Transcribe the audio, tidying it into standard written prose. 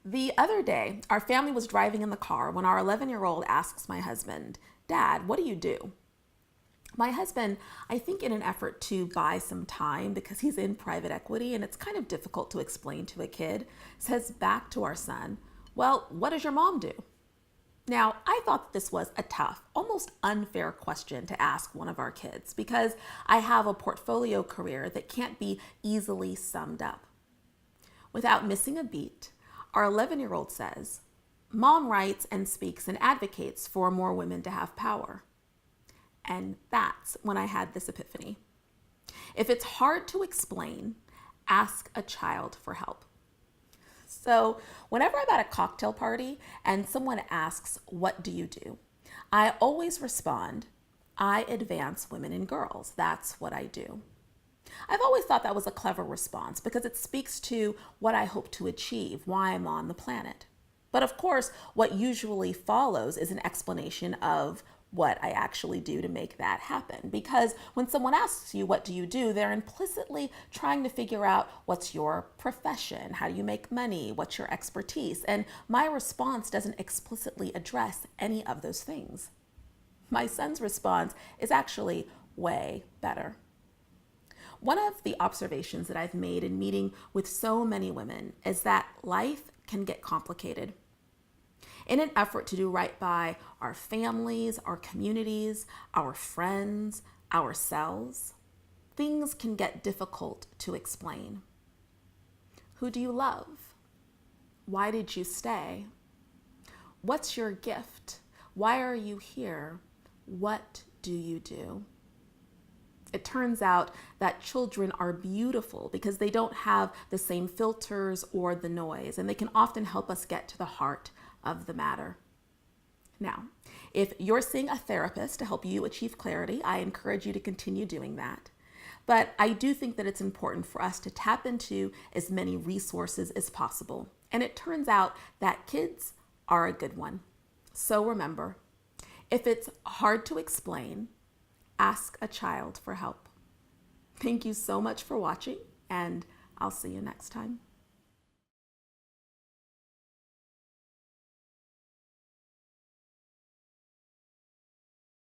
The other day, our family was driving in the car when our 11-year-old asks my husband, "Dad, what do you do?" My husband, I think in an effort to buy some time because he's in private equity and it's kind of difficult to explain to a kid, says back to our son, "Well, what does your mom do?" Now, I thought this was a tough, almost unfair question to ask one of our kids because I have a portfolio career that can't be easily summed up. Without missing a beat, our 11-year-old says, "Mom writes and speaks and advocates for more women to have power." And that's when I had this epiphany. If it's hard to explain, ask a child for help. So whenever I'm at a cocktail party and someone asks, "What do you do?" I always respond, "I advance women and girls. That's what I do." I've always thought that was a clever response because it speaks to what I hope to achieve, why I'm on the planet. But of course, what usually follows is an explanation of what I actually do to make that happen. Because when someone asks you, "What do you do?" they're implicitly trying to figure out what's your profession, how do you make money, what's your expertise, and my response doesn't explicitly address any of those things. My son's response is actually way better. One of the observations that I've made in meeting with so many women is that life can get complicated. In an effort to do right by our families, our communities, our friends, ourselves, things can get difficult to explain. Who do you love? Why did you stay? What's your gift? Why are you here? What do you do? It turns out that children are beautiful because they don't have the same filters or the noise, and they can often help us get to the heart of the matter. Now, if you're seeing a therapist to help you achieve clarity, I encourage you to continue doing that. But I do think that it's important for us to tap into as many resources as possible. And it turns out that kids are a good one. So remember, if it's hard to explain, ask a child for help. Thank you so much for watching, and I'll see you next time.